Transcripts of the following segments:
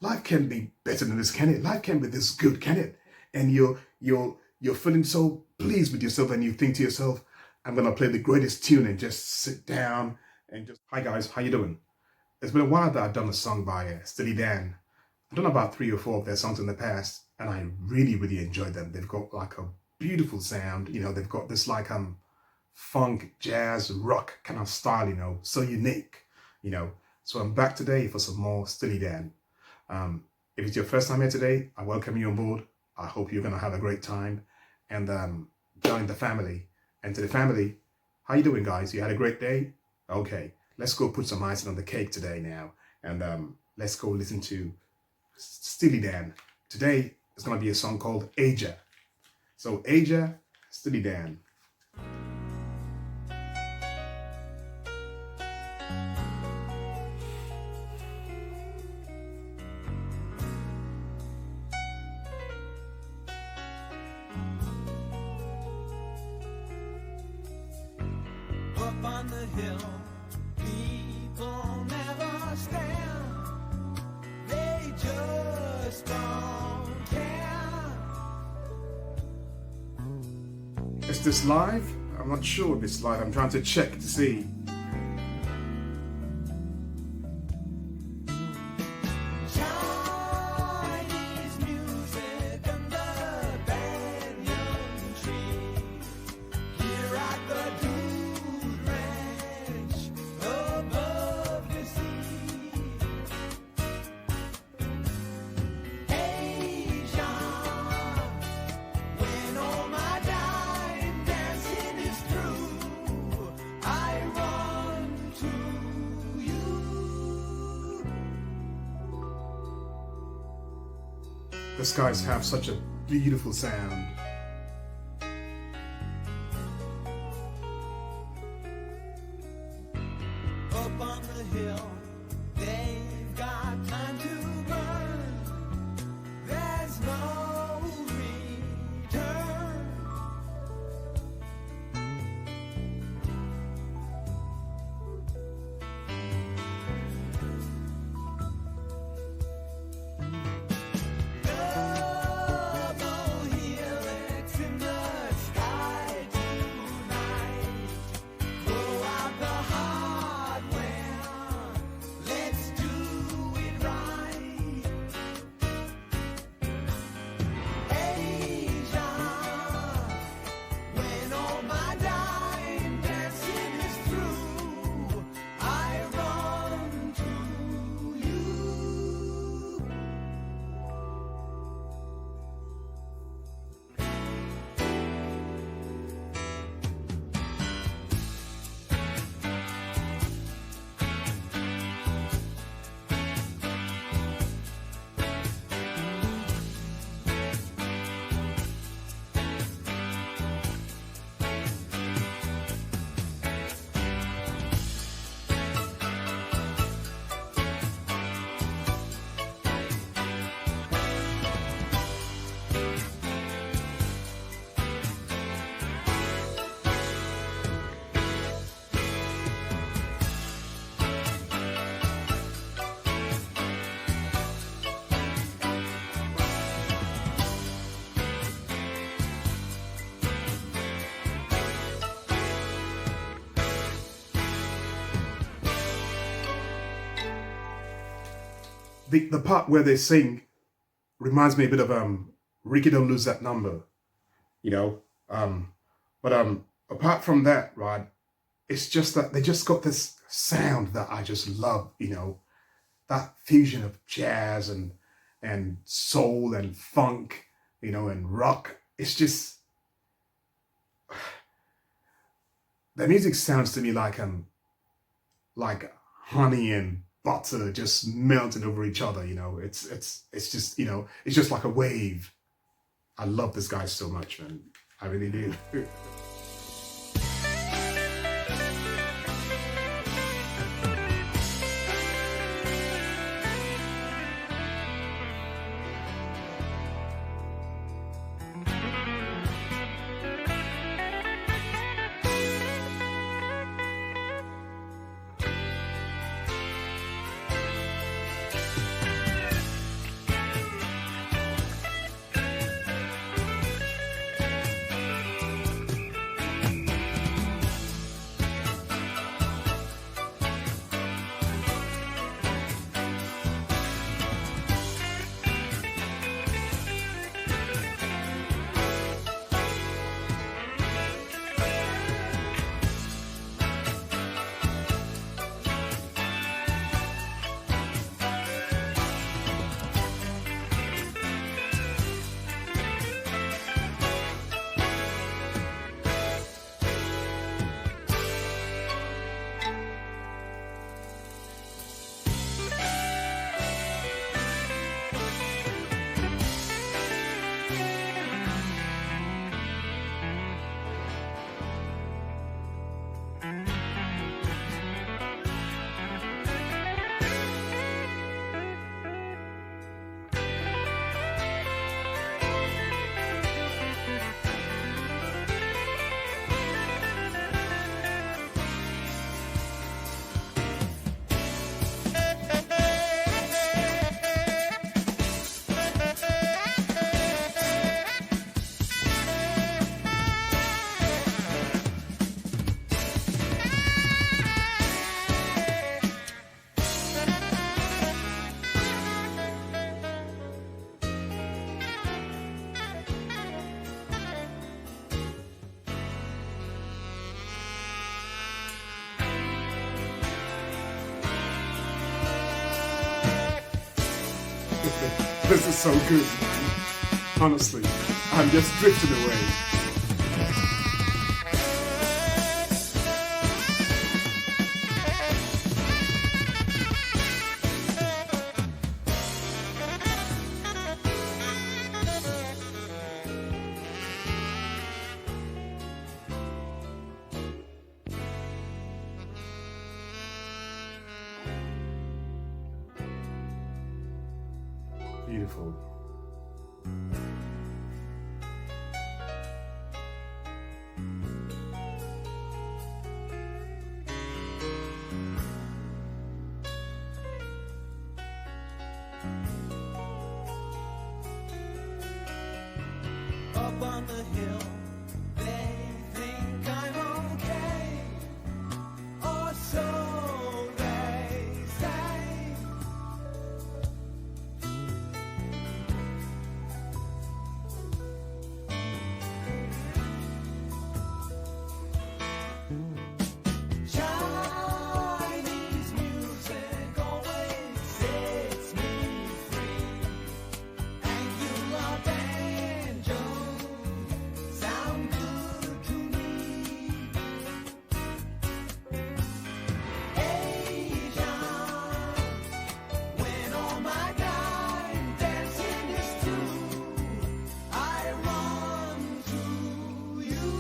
life can be better than this, can it? Life can be this good, can it? And you're feeling so pleased with yourself, and you think to yourself, I'm gonna play the greatest tune and just sit down and just, hi guys, how you doing? It's been a while that I've done a song by Steely Dan. I've done about 3 or 4 of their songs in the past, and I really, really enjoyed them. They've got like a beautiful sound, they've got this like funk, jazz, rock kind of style, so unique, So I'm back today for some more Steely Dan. If it's your first time here today, I welcome you on board. I hope you're gonna have a great time and join the family. And to the family, how you doing, guys? You had a great day? Okay, let's go put some icing on the cake today now, and let's go listen to Steely Dan. Today it's gonna be a song called Aja. So Aja, Steely Dan. Up on the hill, people never stand. They just don't care. Is this live? I'm not sure if it's live. I'm trying to check to see. Chinese music under banyan tree. Here at the Dude Ranch above the sea. Asia, when all my time dancing is through, I run to you. The skies have such a beautiful sound. Up on the hill, they've got time to burn. There's no return. Double helix in the sky tonight. Throw out the hardware. Let's do it right. Asia, when all my time dancing is through, I run to you. The part where they sing reminds me a bit of Ricky Don't Lose That Number, But apart from that, right, it's just that they just got this sound that I just love, that fusion of jazz and soul and funk, and rock. It's just, the music sounds to me like honey and butter just melting over each other. It's just, it's just like a wave. I love this guy so much, man. I really do. This is so good. Honestly, I'm just drifting away. Beautiful. Up on the hill, they think I'm okay, or so they say. Chinese music always sets me free. Angular banjos sound good to me. Asia, when all my time dancing is through, I run to you.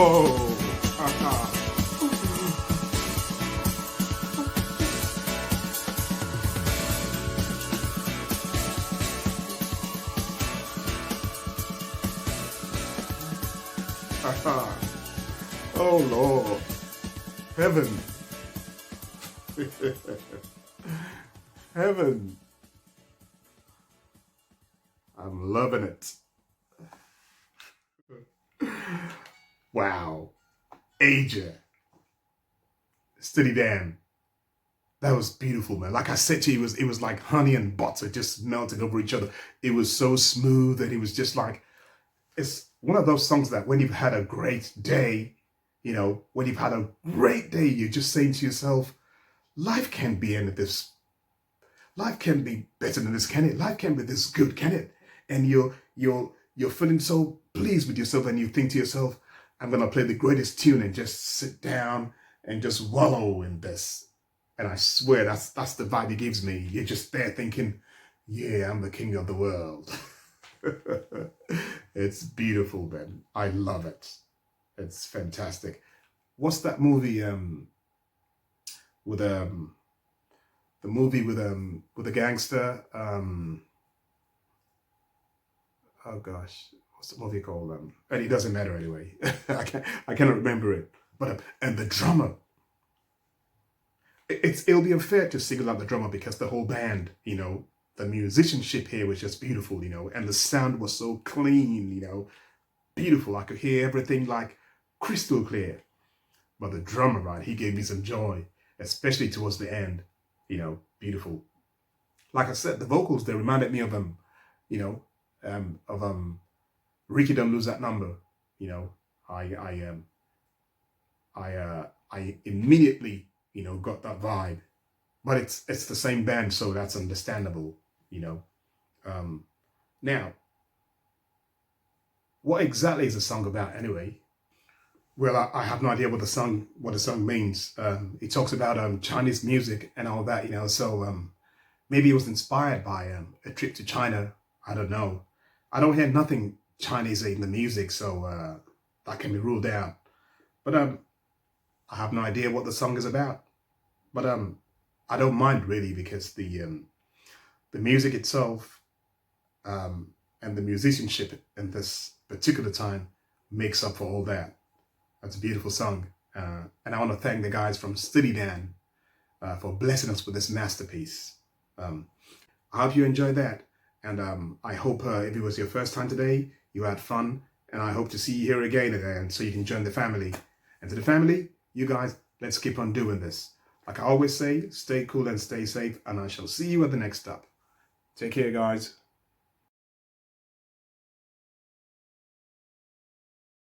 Oh, oh Lord, heaven, heaven. I'm loving it. Wow, Asia, Steely Dan. That was beautiful, man. Like I said to you, it was like honey and butter just melting over each other. It was so smooth, and it was just like, it's one of those songs that when you've had a great day, when you've had a great day, you're just saying to yourself, life can't be any of this. Life can be better than this, can it? Life can be this good, can it? And you're feeling so pleased with yourself, and you think to yourself, I'm gonna play the greatest tune and just sit down and just wallow in this. And I swear that's the vibe he gives me. You're just there thinking, yeah, I'm the king of the world. It's beautiful, man. I love it. It's fantastic. What's that movie with the movie with the gangster? Oh gosh, what's the movie called? And it doesn't matter anyway. I cannot remember it. But and the drummer. It'll be unfair to single out the drummer because the whole band, the musicianship here was just beautiful, and the sound was so clean, beautiful. I could hear everything like crystal clear. But the drummer, right, he gave me some joy, especially towards the end, beautiful. Like I said, the vocals, they reminded me of Ricky Don't Lose That Number. I immediately, got that vibe. But it's the same band, so that's understandable, Now, what exactly is the song about anyway? Well, I have no idea what the song means. It talks about Chinese music and all that, so maybe it was inspired by a trip to China. I don't know. I don't hear nothing Chinese in the music, so that can be ruled out. But I have no idea what the song is about. But I don't mind really, because the music itself and the musicianship in this particular time makes up for all that. That's a beautiful song, And I want to thank the guys from Steely Dan for blessing us with this masterpiece. I hope you enjoyed that. And I hope if it was your first time today, you had fun. And I hope to see you here again so you can join the family. And to the family, you guys, let's keep on doing this. Like I always say, stay cool and stay safe. And I shall see you at the next stop. Take care, guys.